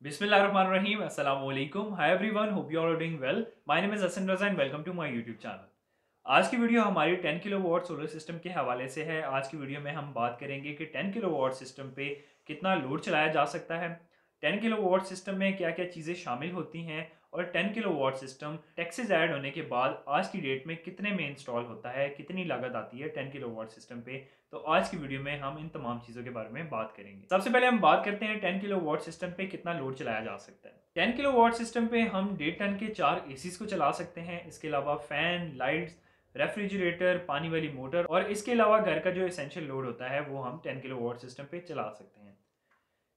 Bismillahirrahmanirrahim. Assalamu alaikum. Hi everyone. Hope you all are doing well. My name is Hassan Raza and welcome to my YouTube channel. आज की video हमारी 10 kilowatt solar system के हवाले से है। आज की वीडियो में हम बात करेंगे कि 10 किलोवाट सिस्टम पे कितना लोड चलाया जा सकता है, 10 किलोवाट सिस्टम में क्या क्या चीज़ें शामिल होती हैं और 10 किलोवाट सिस्टम टैक्सेस ऐड होने के बाद आज की डेट में कितने में इंस्टॉल होता है, कितनी लागत आती है 10 किलोवाट सिस्टम पे। तो आज की वीडियो में हम इन तमाम चीज़ों के बारे में बात करेंगे। सबसे पहले हम बात करते हैं 10 किलोवाट सिस्टम पे कितना लोड चलाया जा सकता है। 10 किलोवाट सिस्टम पे हम 1.5 टन के 4 एसीज को चला सकते हैं। इसके अलावा फैन, लाइट्स, रेफ्रिजरेटर, पानी वाली मोटर और इसके अलावा घर का जो एसेंशियल लोड होता है वो हम 10 किलोवाट सिस्टम पे चला सकते हैं।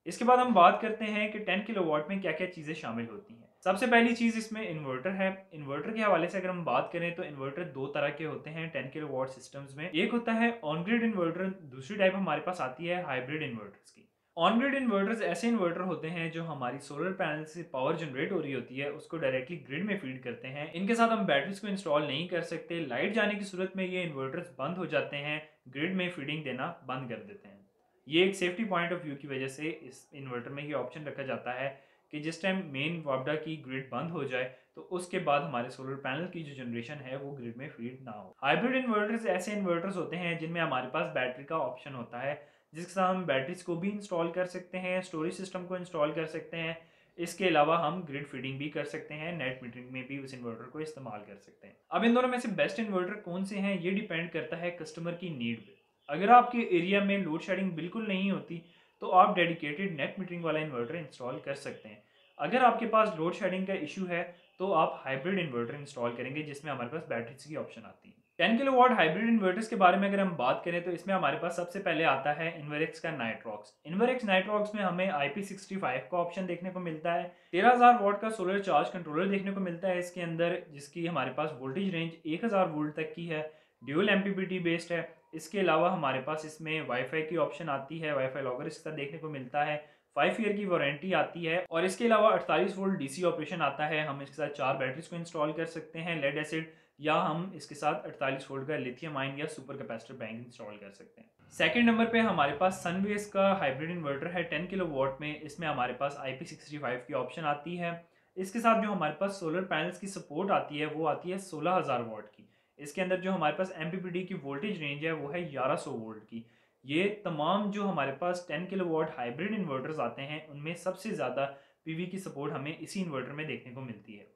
इसके बाद हम बात करते हैं कि 10 किलोवाट में क्या क्या चीज़ें शामिल होती हैं। सबसे पहली चीज़ इसमें इन्वर्टर है। इन्वर्टर के हवाले से अगर हम बात करें तो इन्वर्टर दो तरह के होते हैं 10 किलोवाट सिस्टम्स में। एक होता है ऑन ग्रिड इन्वर्टर, दूसरी टाइप हमारे पास आती है हाइब्रिड इन्वर्टर्स की। ऑन ग्रिड इन्वर्टर्स ऐसे इन्वर्टर होते हैं जो हमारी सोलर पैनल से पावर जनरेट हो रही होती है उसको डायरेक्टली ग्रिड में फीड करते हैं। इनके साथ हम बैटरीज को इंस्टॉल नहीं कर सकते। लाइट जाने की सूरत में ये इन्वर्टर्स बंद हो जाते हैं, ग्रिड में फीडिंग देना बंद कर देते हैं। ये एक सेफ्टी पॉइंट ऑफ व्यू की वजह से इस इन्वर्टर में ये ऑप्शन रखा जाता है कि जिस टाइम मेन वापडा की ग्रिड बंद हो जाए तो उसके बाद हमारे सोलर पैनल की जो जनरेशन है वो ग्रिड में फीड ना हो। हाइब्रिड इन्वर्टर्स ऐसे इन्वर्टर्स होते हैं जिनमें हमारे पास बैटरी का ऑप्शन होता है, जिसके साथ हम बैटरीज को भी इंस्टॉल कर सकते हैं, स्टोरेज सिस्टम को इंस्टॉल कर सकते हैं। इसके अलावा हम ग्रिड फीडिंग भी कर सकते हैं, नेट मीटरिंग में भी उस इन्वर्टर को इस्तेमाल कर सकते हैं। अब इन दोनों में से बेस्ट इन्वर्टर कौन से हैं ये डिपेंड करता है कस्टमर की नीड पे। अगर आपके एरिया में लोड शेडिंग बिल्कुल नहीं होती तो आप डेडिकेटेड नेट मीटरिंग वाला इन्वर्टर इंस्टॉल कर सकते हैं। अगर आपके पास लोड शेडिंग का इशू है तो आप हाइब्रिड इन्वर्टर इंस्टॉल करेंगे जिसमें हमारे पास बैटरीज की ऑप्शन आती है। 10 किलोवाट हाइब्रिड इन्वर्टर्स के बारे में अगर हम बात करें तो इसमें हमारे पास सबसे पहले आता है इन्वर्क्स का नाइट्रॉक्स। इन्वर्क्स नाइट्रॉक्स में हमें IP65 का ऑप्शन देखने को मिलता है। 13,000 वॉट का सोलर चार्ज कंट्रोलर देखने को मिलता है इसके अंदर, जिसकी हमारे पास वोल्टेज रेंज 1000 वोल्ट तक की है। ड्यूल MPPT बेस्ड है। इसके अलावा हमारे पास इसमें वाईफाई की ऑप्शन आती है, वाईफाई लॉगर इसका देखने को मिलता है। 5 ईयर की वारंटी आती है और इसके अलावा 48 वोल्ट DC ऑपरेशन आता है। हम इसके साथ 4 बैटरीज को इंस्टॉल कर सकते हैं लेड एसिड, या हम इसके साथ 48 वोल्ट का लिथियम आयन या सुपर कैपेसिटर बैंक इंस्टॉल कर सकते हैं। सेकंड नंबर पे हमारे पास सनवेस का हाइब्रिड इन्वर्टर है 10 किलोवाट में। इसमें हमारे पास IP65 की ऑप्शन आती है। इसके साथ जो हमारे पास सोलर पैनल्स की सपोर्ट आती है वो आती है 16,000 वॉट की। इसके अंदर जो हमारे पास MPPT की वोल्टेज रेंज है वो है 1100 वोल्ट की। ये तमाम जो हमारे पास 10 किलोवाट हाइब्रिड इन्वर्टर्स आते हैं उनमें सबसे ज़्यादा PV की सपोर्ट हमें इसी इन्वर्टर में देखने को मिलती है।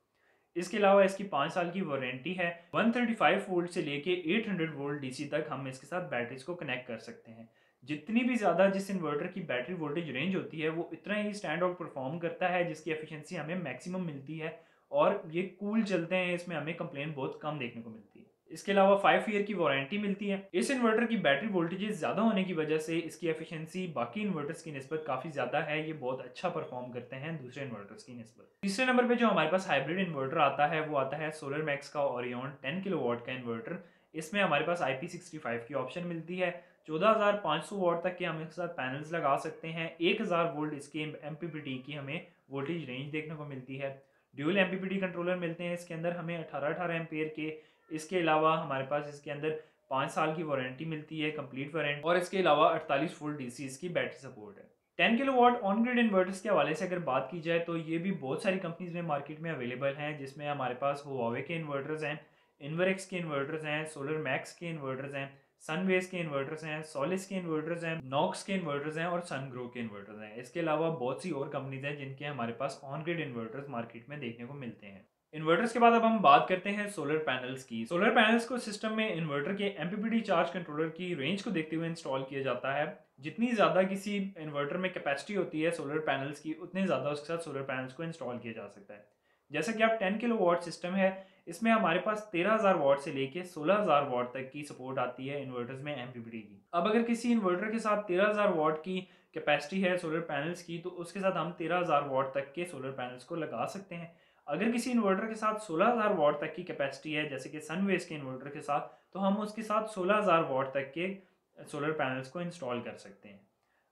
इसके अलावा इसकी 5 साल की वारंटी है। 135 वोल्ट से लेके 800 वोल्ट DC तक हम इसके साथ बैटरीज को कनेक्ट कर सकते हैं। जितनी भी ज़्यादा जिस इन्वर्टर की बैटरी वोल्टेज रेंज होती है वो इतना ही स्टैंड आउट परफॉर्म करता है, जिसकी एफिशिएंसी हमें मैक्सिमम मिलती है और ये कूल चलते हैं, इसमें हमें कंप्लेन बहुत कम देखने को मिलती है। इसके अलावा 5 ईयर की वारंटी मिलती है। इस इन्वर्टर की बैटरी वोल्टेजेस ज़्यादा होने की वजह से इसकी एफिशिएंसी बाकी इन्वर्टर्स की निस्बत काफ़ी ज़्यादा है। ये बहुत अच्छा परफॉर्म करते हैं दूसरे इन्वर्टर्स की निस्बत। तीसरे नंबर पे जो हमारे पास हाइब्रिड इन्वर्टर आता है वो आता है सोलर मैक्स का ओरियन 10 किलोवाट का इन्वर्टर। इसमें हमारे पास IP65 की ऑप्शन मिलती है। 14,500 वॉट तक के हम इसके साथ पैनल्स लगा सकते हैं। 1000 वोल्ट इसके MPPT की हमें वोल्टेज रेंज देखने को मिलती है। ड्यूल MPPT कंट्रोलर मिलते हैं इसके अंदर हमें 18-18 एम्पेयर के। इसके अलावा हमारे पास इसके अंदर 5 साल की वारंटी मिलती है, कंप्लीट वारंटी, और इसके अलावा 48 वोल्ट DC इसकी बैटरी सपोर्ट है। 10 किलोवाट ऑन ग्रिड इन्वर्टर्स के हवाले से अगर बात की जाए तो ये भी बहुत सारी कंपनीज में मार्केट में अवेलेबल हैं, जिसमें हमारे पास हुआवे के इन्वर्टर्स हैं, इन्वरेक्स के इन्वर्टर्स हैं, सोलर मैक्स के इन्वर्टर्स हैं, सनवेस के इन्वर्टर्स हैं, सोलिस के इन्वर्टर्स हैं, नॉक्स के इन्वर्टर्स हैं और सनग्रो के इन्वर्टर्स हैं। इसके अलावा बहुत सी और कंपनीज हैं जिनके हमारे pass on grid inverters market में देखने को मिलते हैं। इन्वर्टर्स के बाद अब हम बात करते हैं सोलर पैनल्स की। सोलर पैनल्स को सिस्टम में इन्वर्टर के MPPT चार्ज कंट्रोलर की रेंज को देखते हुए इंस्टॉल किया जाता है। जितनी ज़्यादा किसी इन्वर्टर में कैपेसिटी होती है सोलर पैनल्स की, उतने ज़्यादा उसके साथ सोलर पैनल्स को इंस्टॉल किया जा सकता है। जैसा कि आप 10 किलोवाट सिस्टम है, इसमें हमारे पास 13,000 वॉट से लेके 16,000 वॉट तक की सपोर्ट आती है इन्वर्टर्स में MPPT की। अब अगर किसी इन्वर्टर के साथ 13,000 वॉट की कैपेसिटी है सोलर पैनल्स की तो उसके साथ हम 13,000 वॉट तक के सोलर पैनल्स को लगा सकते हैं। अगर किसी इन्वर्टर के साथ 16,000 वॉट तक की कैपेसिटी है जैसे कि सनवेस के इन्वर्टर के साथ, तो हम उसके साथ 16,000 वॉट तक के सोलर पैनल्स को इंस्टॉल कर सकते हैं।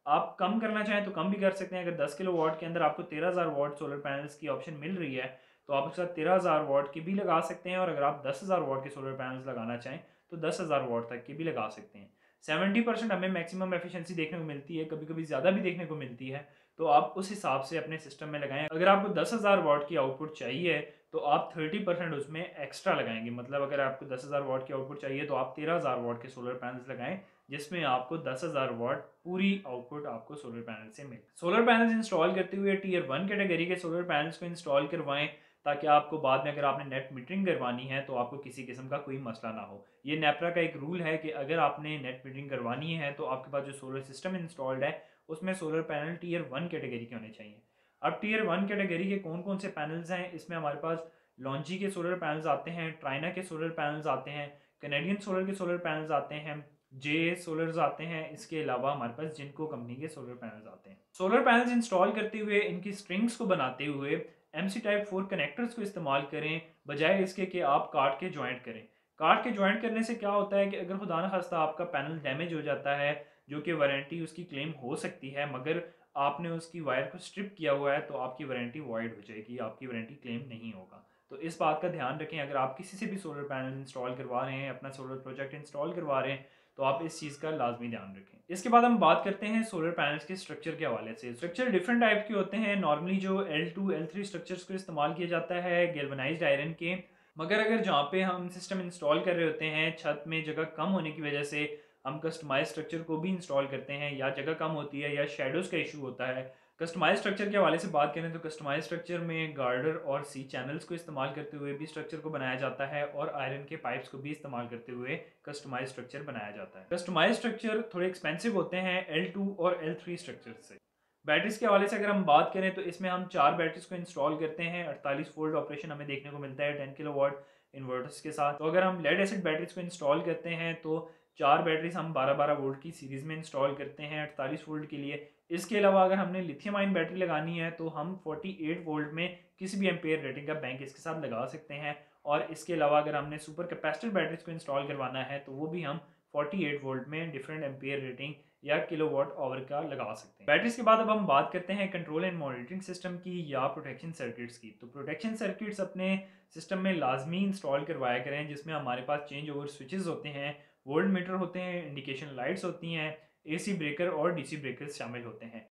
आप कम करना चाहें तो कम भी कर सकते हैं। अगर 10 किलो वॉट के अंदर आपको 13,000 वॉट सोलर पैनल्स की ऑप्शन मिल रही है तो आप उसके साथ 13,000 वॉट की भी लगा सकते हैं, और अगर आप 10,000 वॉट के सोलर पैनल्स लगाना चाहें तो 10,000 वॉट तक की भी लगा सकते हैं। 70% हमें मैक्सिमम एफिशिएंसी देखने को मिलती है, कभी कभी ज़्यादा भी देखने को मिलती है। तो आप उस हिसाब से अपने सिस्टम में लगाएं। अगर आपको 10,000 वाट की आउटपुट चाहिए तो आप 30% उसमें एक्स्ट्रा लगाएंगे। मतलब अगर आपको 10,000 वाट की आउटपुट चाहिए तो आप 13,000 वाट के सोलर पैनल्स लगाएं, जिसमें आपको 10,000 वाट पूरी आउटपुट आपको सोलर पैनल से मिले। सोलर पैनल्स इंस्टॉल करते हुए टीयर 1 कैटेगरी के सोलर पैनल्स को इंस्टॉल करवाएं, ताकि आपको बाद में अगर आपने नेट मीटरिंग करवानी है तो आपको किसी किस्म का कोई मसला ना हो। ये नेपरा का एक रूल है कि अगर आपने नेट मीटरिंग करवानी है तो आपके पास जो सोलर सिस्टम इंस्टॉल्ड है उसमें सोलर पैनल टीयर 1 कैटेगरी के होने चाहिए। अब टीयर 1 कैटेगरी के कौन कौन से पैनल्स हैं, इसमें हमारे पास लॉन्जी के सोलर पैनल्स आते हैं, ट्राइना के सोलर पैनल्स आते हैं, कैनेडियन सोलर के सोलर पैनल्स आते हैं, जे सोलर्स आते हैं। इसके अलावा हमारे पास जिनको कंपनी के सोलर पैनल्स आते हैं। सोलर पैनल्स इंस्टॉल करते हुए इनकी स्ट्रिंग्स को बनाते हुए MC टाइप 4 कनेक्टर्स को इस्तेमाल करें, बजाय इसके कि आप काट के ज्वाइंट करें। काट के ज्वाइंट करने से क्या होता है कि अगर खुदा न खास्ता आपका पैनल डैमेज हो जाता है, जो कि वारंटी उसकी क्लेम हो सकती है, मगर आपने उसकी वायर को स्ट्रिप किया हुआ है, तो आपकी वारंटी वॉइड हो जाएगी, आपकी वारंटी क्लेम नहीं होगा। तो इस बात का ध्यान रखें। अगर आप किसी से भी सोलर पैनल इंस्टॉल करवा रहे हैं, अपना सोलर प्रोजेक्ट इंस्टॉल करवा रहे हैं, तो आप इस चीज़ का लाजमी ध्यान रखें। इसके बाद हम बात करते हैं सोलर पैनल्स के स्ट्रक्चर के हवाले से। स्ट्रक्चर डिफरेंट टाइप के होते हैं। नॉर्मली जो L2 L3 स्ट्रक्चर्स को इस्तेमाल किया जाता है गैल्वेनाइज्ड आयरन के, मगर अगर जहाँ पे हम सिस्टम इंस्टॉल कर रहे होते हैं छत में जगह कम होने की वजह से हम कस्टमाइज स्ट्रक्चर को भी इंस्टॉल करते हैं, या जगह कम होती है या शेडोज़ का इशू होता है। कस्टमाइज स्ट्रक्चर के हवाले से बात करें तो कस्टमाइज स्ट्रक्चर में गार्डर और सी चैनल्स को इस्तेमाल करते हुए भी स्ट्रक्चर को बनाया जाता है, और आयरन के पाइप्स को भी इस्तेमाल करते हुए कस्टमाइज स्ट्रक्चर बनाया जाता है। कस्टमाइज स्ट्रक्चर थोड़े एक्सपेंसिव होते हैं L2 और L3 स्ट्रक्चर से। बैटरीज के हवाले से अगर हम बात करें तो इसमें हम 4 बैटरीज को इंस्टॉल करते हैं। 48 वोल्ट ऑपरेशन हमें देखने को मिलता है 10 किलोवाट इन्वर्टर्स के साथ। तो अगर हम लेड एसिड बैटरीज को इंस्टॉल करते हैं तो 4 बैटरीज हम 12-12 वोल्ट की सीरीज़ में इंस्टॉल करते हैं 48 वोल्ट के लिए। इसके अलावा अगर हमने लिथियम आयन बैटरी लगानी है तो हम 48 वोल्ट में किसी भी एम्पेयर रेटिंग का बैंक इसके साथ लगा सकते हैं। और इसके अलावा अगर हमने सुपर कैपेसिटर बैटरीज को इंस्टॉल करवाना है तो वो भी हम 48 वोल्ट में डिफरेंट एम्पेयर रेटिंग या किलोवाट आवर का लगा सकते हैं। बैटरीज के बाद अब हम बात करते हैं कंट्रोल एंड मॉनिटरिंग सिस्टम की या प्रोटेक्शन सर्किट्स की। तो प्रोटेक्शन सर्किट्स अपने सिस्टम में लाजमी इंस्टॉल करवाया करें, जिसमें हमारे पास चेंज ओवर स्विचेस होते हैं, वोल्ट मीटर होते हैं, इंडिकेशन लाइट्स होती हैं, AC ब्रेकर और DC ब्रेकर्स शामिल होते हैं।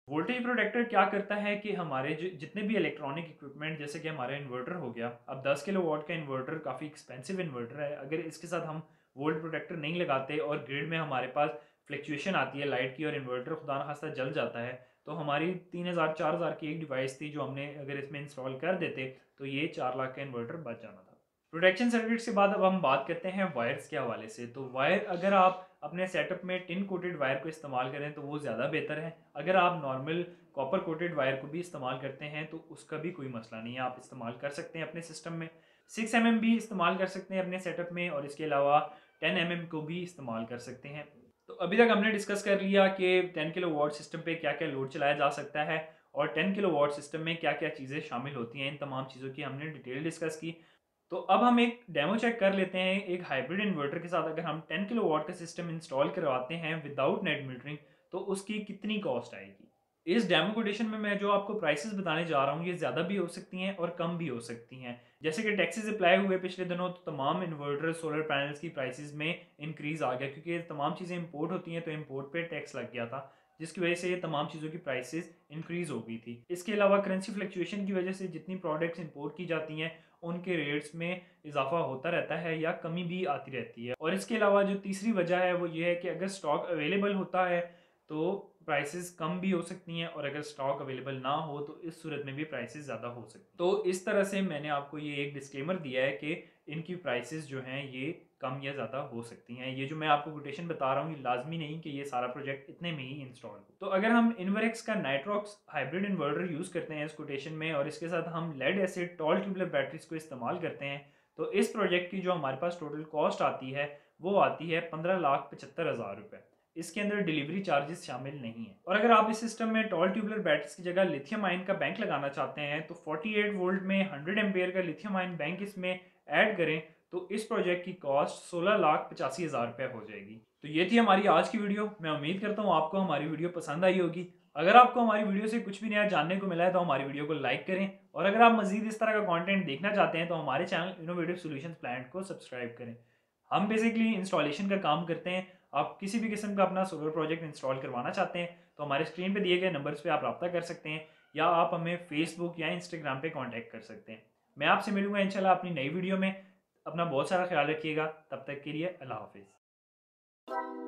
वोल्टेज प्रोटेक्टर क्या करता है कि हमारे जितने भी इलेक्ट्रॉनिक इक्विपमेंट, जैसे कि हमारा इन्वर्टर हो गया, अब 10 किलोवाट का इन्वर्टर काफ़ी एक्सपेंसिव इन्वर्टर है, अगर इसके साथ हम वोल्ट प्रोटेक्टर नहीं लगाते और ग्रिड में हमारे पास फ्लक्चुएशन आती है लाइट की और इन्वर्टर खुदा न खास्ता जल जाता है, तो हमारी 3,000-4,000 की एक डिवाइस थी जो हमने अगर इसमें इंस्टॉल कर देते तो ये 4 लाख का इन्वर्टर बच जाना था। प्रोटेक्शन सर्किट्स के बाद अब हम बात करते हैं वायर्स के हवाले से। तो वायर अगर आप अपने सेटअप में टिन कोटेड वायर को इस्तेमाल करें तो वो ज़्यादा बेहतर है। अगर आप नॉर्मल कॉपर कोटेड वायर को भी इस्तेमाल करते हैं तो उसका भी कोई मसला नहीं है, आप इस्तेमाल कर सकते हैं अपने सिस्टम में। 6 mm भी इस्तेमाल कर सकते हैं अपने सेटअप में, और इसके अलावा 10 mm को भी इस्तेमाल कर सकते हैं। तो अभी तक हमने डिस्कस कर लिया कि 10 किलोवाट सिस्टम पे क्या क्या लोड चलाया जा सकता है और 10 किलोवाट सिस्टम में क्या क्या चीज़ें शामिल होती हैं। इन तमाम चीज़ों की हमने डिटेल डिस्कस की। तो अब हम एक डेमो चेक कर लेते हैं। एक हाइब्रिड इन्वर्टर के साथ अगर हम 10 किलोवाट का सिस्टम इंस्टॉल करवाते हैं विदाउट नेट मीटरिंग तो उसकी कितनी कॉस्ट आएगी। इस डेमो कोटेशन में मैं जो आपको प्राइसेस बताने जा रहा हूँ ये ज़्यादा भी हो सकती हैं और कम भी हो सकती हैं। जैसे कि टैक्सेस अप्लाई हुए पिछले दिनों तो तमाम इन्वर्टर सोलर पैनल्स की प्राइसेस में इंक्रीज़ आ गया, क्योंकि ये तमाम चीज़ें इंपोर्ट होती हैं तो इंपोर्ट पे टैक्स लग गया था, जिसकी वजह से ये तमाम चीज़ों की प्राइसेस इंक्रीज़ हो गई थी। इसके अलावा करेंसी फ्लक्चुएशन की वजह से जितनी प्रोडक्ट्स इंपोर्ट की जाती हैं उनके रेट्स में इजाफा होता रहता है या कमी भी आती रहती है। और इसके अलावा जो तीसरी वजह है वो ये है कि अगर स्टॉक अवेलेबल होता है तो प्राइसेस कम भी हो सकती हैं, और अगर स्टॉक अवेलेबल ना हो तो इस सूरत में भी प्राइसेस ज़्यादा हो सकती हैं। तो इस तरह से मैंने आपको ये एक डिस्क्लेमर दिया है कि इनकी प्राइसेस जो हैं ये कम या ज़्यादा हो सकती हैं। ये जो मैं आपको कोटेशन बता रहा हूँ ये लाजमी नहीं कि ये सारा प्रोजेक्ट इतने में ही इंस्टॉल हो। तो अगर हम इन्वर्क्स का नाइट्रॉक्स हाइब्रिड इन्वर्टर यूज़ करते हैं इस कोटेशन में, और इसके साथ हम lead acid tall tubular batteries को इस्तेमाल करते हैं, तो इस प्रोजेक्ट की जो हमारे पास टोटल कॉस्ट आती है वो आती है 15,75,000 रुपये। इसके अंदर डिलीवरी चार्जेस शामिल नहीं है। और अगर आप इस सिस्टम में टॉल ट्यूबुलर बैटरीज की जगह लिथियम आयन का बैंक लगाना चाहते हैं तो 48 वोल्ट में 100 एम्पेयर का लिथियम आयन बैंक इसमें ऐड करें तो इस प्रोजेक्ट की कॉस्ट 16,85,000 रुपये हो जाएगी। तो ये थी हमारी आज की वीडियो। मैं उम्मीद करता हूँ आपको हमारी वीडियो पसंद आई होगी। अगर आपको हमारी वीडियो से कुछ भी नया जानने को मिला है तो हमारी वीडियो को लाइक करें, और अगर आप मजीद इस तरह का कंटेंट देखना चाहते हैं तो हमारे चैनल इनोवेटिव सॉल्यूशंस प्लांट को सब्सक्राइब करें। हम बेसिकली इंस्टॉलेशन का काम करते हैं। आप किसी भी किस्म का अपना सोलर प्रोजेक्ट इंस्टॉल करवाना चाहते हैं तो हमारे स्क्रीन पे दिए गए नंबर्स पे आप रब्ता कर सकते हैं या आप हमें फेसबुक या इंस्टाग्राम पे कांटेक्ट कर सकते हैं। मैं आपसे मिलूंगा इंशाल्लाह अपनी नई वीडियो में। अपना बहुत सारा ख्याल रखिएगा। तब तक के लिए अल्लाह हाफिज़।